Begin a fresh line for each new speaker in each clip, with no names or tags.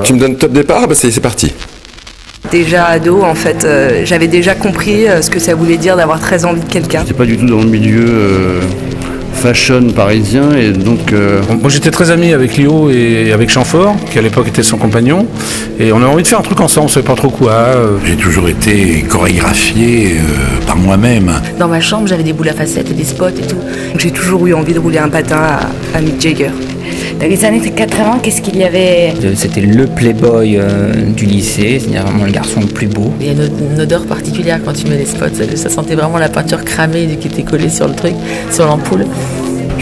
Tu me donnes top départ? Ah bah c'est parti.
Déjà ado, en fait, j'avais déjà compris ce que ça voulait dire d'avoir très envie de quelqu'un.
J'étais pas du tout dans le milieu fashion parisien et donc...
Moi j'étais très ami avec Léo et avec Chamfort, qui à l'époque était son compagnon, et on avait envie de faire un truc ensemble, on savait pas trop quoi.
J'ai toujours été chorégraphié par moi-même.
Dans ma chambre, j'avais des boules à facettes et des spots et tout. Donc j'ai toujours eu envie de rouler un patin à Mick Jagger.
Dans les années 80, qu'est-ce qu'il y avait?
C'était le playboy du lycée, c'est-à-dire vraiment le garçon le plus beau.
Il y a une odeur particulière quand tu mets les spots, ça sentait vraiment la peinture cramée qui était collée sur le truc, sur l'ampoule.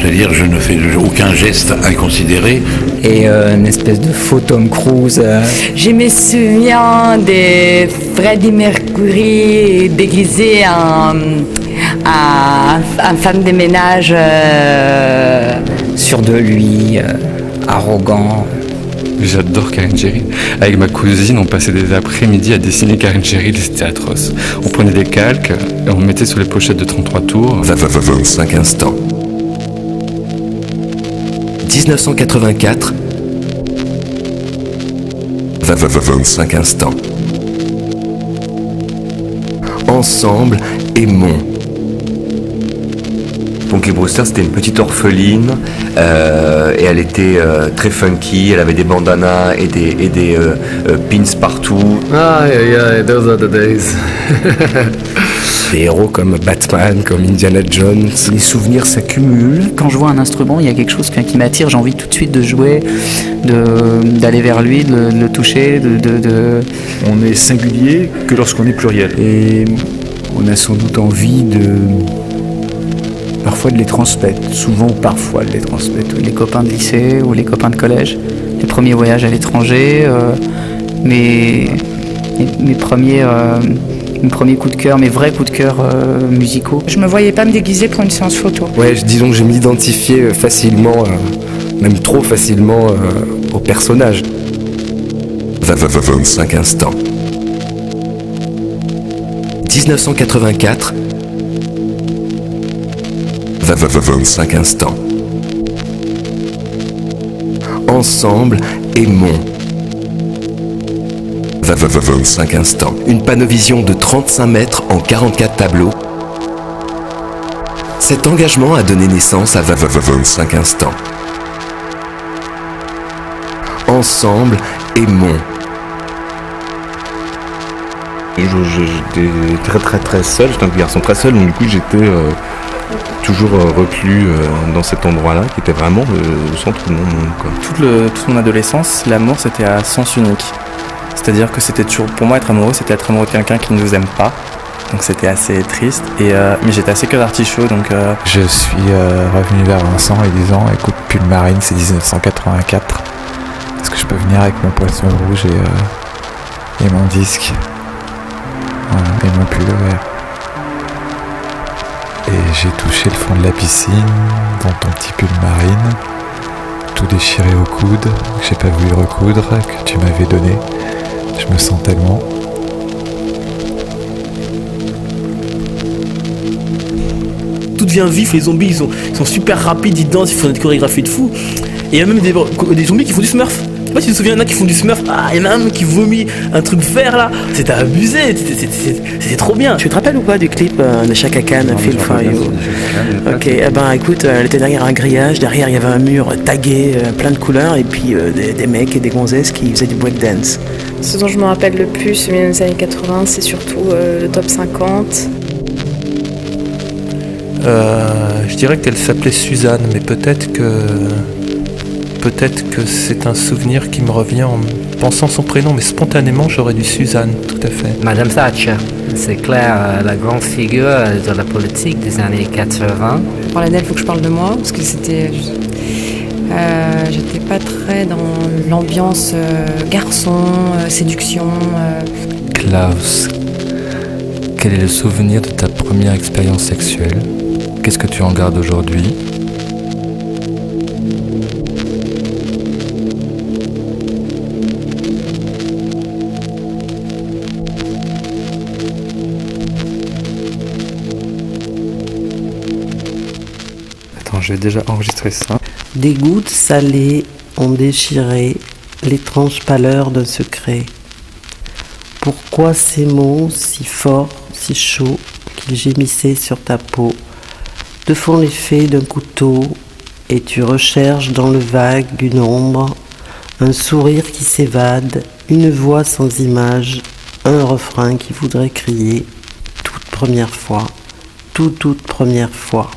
C'est-à-dire je ne fais aucun geste inconsidéré.
Et une espèce de faux Tom Cruise.
Je me souviens de Freddie Mercury déguisé en femme de ménage.
Sûr de lui, arrogant.
J'adore Karen Cheryl. Avec ma cousine, on passait des après-midi à dessiner Karen Cheryl, c'était atroce. On prenait des calques et on mettait sur les pochettes de 33 tours.
25 instants. 1984. 25 instants. Ensemble, aimons.
Punky Brewster, c'était une petite orpheline et elle était très funky, elle avait des bandanas et des pins partout.
Ah, yeah, those are the days.
Des héros comme Batman, comme Indiana Jones.
Les souvenirs s'accumulent. Quand je vois un instrument, il y a quelque chose qui m'attire, j'ai envie tout de suite de jouer, d'aller vers lui, de le toucher.
On est singulier que lorsqu'on est pluriel.
Et on a sans doute envie parfois de les transmettre, souvent ou parfois de les transmettre. Les copains de lycée ou les copains de collège, les premiers voyages à l'étranger, mes premiers coups de cœur, mes vrais coups de cœur musicaux.
Je me voyais pas me déguiser pour une séance photo.
Ouais, disons que je m'identifiais facilement, même trop facilement, au personnage.
25 instants. 1984. 25 instants. Ensemble, aimons. 25 instants. Une panovision de 35 mètres en 44 tableaux. Cet engagement a donné naissance à 25 instants. Ensemble, aimons.
J'étais très seul, j'étais un garçon très seul, donc du coup j'étais toujours reclus dans cet endroit-là, qui était vraiment le centre de mon monde, quoi.
Toute mon adolescence, l'amour c'était à sens unique. C'est-à-dire que c'était toujours, pour moi être amoureux, c'était être amoureux de quelqu'un qui ne nous aime pas. Donc c'était assez triste, mais j'étais assez cœur d'artichaut, donc...
Je suis revenu vers Vincent et disant, écoute, pull marine, c'est 1984. Est-ce que je peux venir avec mon poisson rouge et mon disque? Voilà, et mon pull vert. Et j'ai touché le fond de la piscine, dans ton petit pull marine, tout déchiré au coude, que j'ai pas voulu recoudre, que tu m'avais donné. Je me sens tellement...
Tout devient vif, les zombies ils sont super rapides, ils dansent, ils font des chorégraphies de fou. Et il y a même des zombies qui font du smurf. Je sais pas si tu te souviens, il y en a qui font du smurf. Ah, il y en a un qui vomit un truc vert là. C'était abusé, c'était trop bien. Tu te rappelles ou pas du clip de Chaka Khan, Feel For You? Ok, eh ben écoute, elle était derrière un grillage, derrière il y avait un mur tagué, plein de couleurs, et puis des mecs et des gonzesses qui faisaient du breakdance.
Ce dont je me rappelle le plus, milieu des années 80, c'est surtout le top 50.
Je dirais qu'elle s'appelait Suzanne, mais peut-être que c'est un souvenir qui me revient en pensant son prénom, mais spontanément j'aurais dit Suzanne, tout à fait.
Madame Thatcher, c'est clair, la grande figure de la politique des années 80.
Pour l'année, il faut que je parle de moi, parce que c'était... j'étais pas très dans l'ambiance garçon, séduction.
Klaus, quel est le souvenir de ta première expérience sexuelle? Qu'est-ce que tu en gardes aujourd'hui?
Attends, j'ai déjà enregistré ça.
Des gouttes salées ont déchiré
l'étrange pâleur d'un secret. Pourquoi ces mots si forts, si chauds, qu'ils gémissaient sur ta peau, te font l'effet d'un couteau, et tu recherches dans le vague une ombre, un sourire qui s'évade, une voix sans image, un refrain qui voudrait crier toute première fois, toute première fois.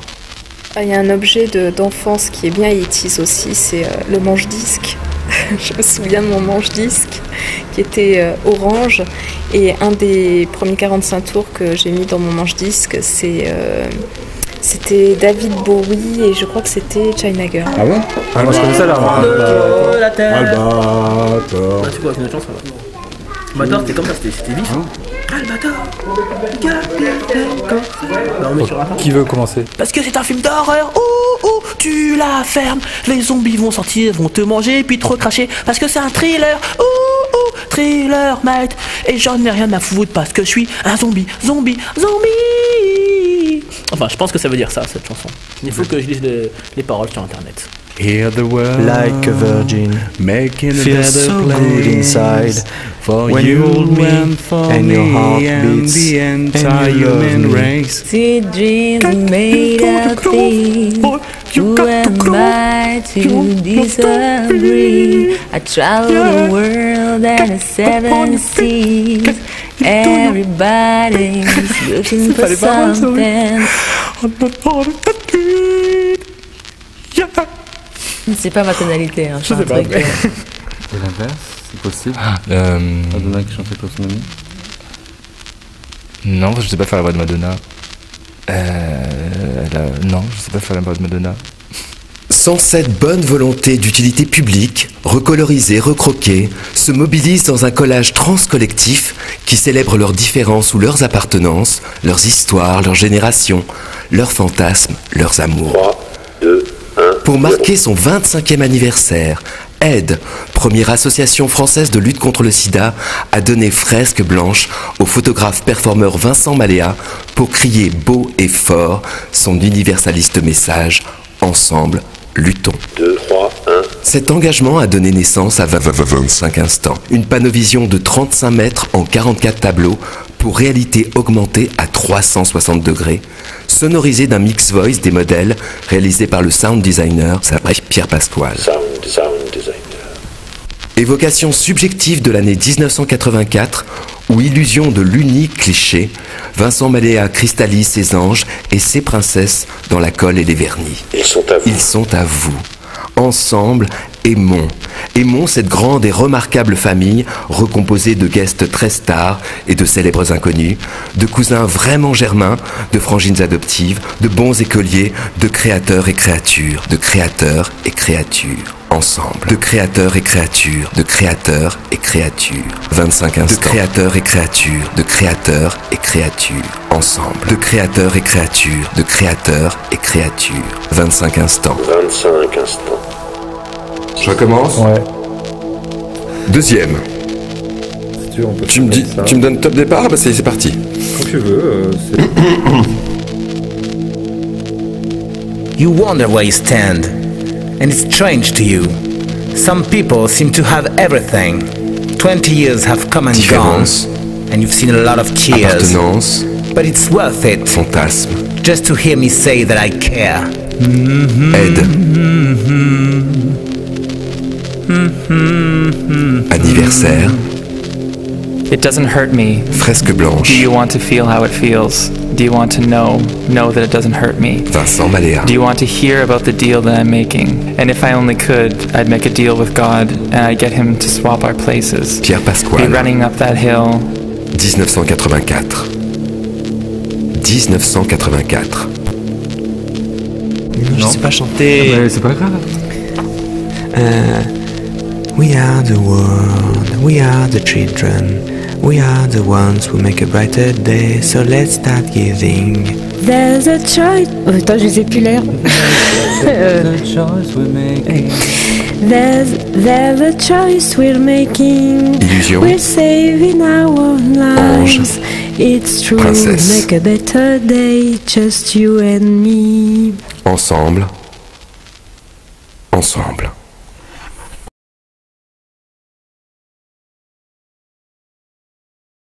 Il y a un objet d'enfance qui est bien 80s aussi, c'est le manche-disque. Je me souviens de mon manche-disque qui était orange, et un des premiers 45 tours que j'ai mis dans mon manche-disque, c'était David Bowie, et je crois que c'était China Girl.
Ah ouais? Ah, moi je connais ça là.
La terre.
Albator.
Bah, tu vois, avec une chance, ça va. Albator, c'était comme ça, c'était vif. Albator. Non, mais tu racontes.
Qui veut commencer?
Parce que c'est un film d'horreur. Ouh, tu la fermes. Les zombies vont sortir, vont te manger, puis te recracher. Parce que c'est un thriller. Ouh, thriller, mate. Et j'en ai rien à foutre parce que je suis un zombie. Enfin, je pense que ça veut dire ça, cette chanson. Il faut que je lise les paroles sur internet.
Hear the world
like a virgin,
making a
feel
better
so
place
good inside
for
when you hold me
and for
and your heart
me and
beats
the entire
and you love
human
me.
race.
See dreams made of things. Who am I to disagree? I travel the world and the seven seas. Everybody's looking for something. C'est pas ma tonalité, hein.
Je sais pas.
Et l'inverse, c'est possible. Madonna qui chantait Close Money.
Non, je sais pas faire la voix de Madonna. Non, je sais pas faire la voix de Madonna. Sans cette bonne volonté d'utilité publique, recolorisés, recroqués, se mobilisent dans un collage transcollectif qui célèbre leurs différences ou leurs appartenances, leurs histoires, leurs générations, leurs fantasmes, leurs amours.
3, 2, 1.
Pour marquer son 25e anniversaire, Aide, première association française de lutte contre le sida, a donné fresque blanche au photographe performeur Vincent Maléa pour crier beau et fort son universaliste message « Ensemble, luttons ».
2, 3, 1.
Cet engagement a donné naissance à 25 instants, une panovision de 35 mètres en 44 tableaux pour réalité augmentée à 360 degrés, sonorisée d'un mix voice des modèles réalisé par le sound designer Pierre Pasquale.
Sound designer.
Évocation subjective de l'année 1984 ou illusion de l'unique cliché, Vincent Maléa cristallise ses anges et ses princesses dans la colle et les vernis.
Ils sont à vous.
Ils sont à vous. Ensemble, aimons. Aimons cette grande et remarquable famille recomposée de guests très stars et de célèbres inconnus, de cousins vraiment germains, de frangines adoptives, de bons écoliers, de créateurs et créatures, de créateurs et créatures. Ensemble. De créateurs et créatures, de créateurs et créatures. 25 instants. De créateurs et créatures, de créateurs et créatures. Ensemble. De créateurs et créatures, de créateurs et créatures. 25 instants.
25 instants.
Je recommence ?
Ouais.
Deuxième.
Si tu veux, on peut
Tu me donnes top départ ? Ah bah c'est parti.
Quand tu veux.
You wonder where you stand, and it's strange to you. Some people seem to have everything. 20 years have come and
Différence.
gone, and you've seen a lot of tears.
Appartenance.
But it's worth it.
Fantasme.
Just to hear me say that I care.
Aide. Anniversaire.
It doesn't hurt me.
Fresque blanche.
Do you want to feel how it feels? Do you want to know that it doesn't hurt me?
Vincent Maléa.
Do you want to hear about the deal that I'm making? And if I only could, I'd make a deal with God and I'd get him to swap our places.
Pierre Pasquale.
Be running up that hill.
1984. 1984.
Je sais pas chanter.
C'est pas grave.
We are the world, we are the children, we are the ones who make a brighter day, so let's start giving.
There's a choice. Oh, attends, je sais plus l'air. There's a choice we're making.
Illusion.
We're saving our lives.
Ange.
It's true.
Princesse.
Make a better day, just you and me.
Ensemble. Ensemble.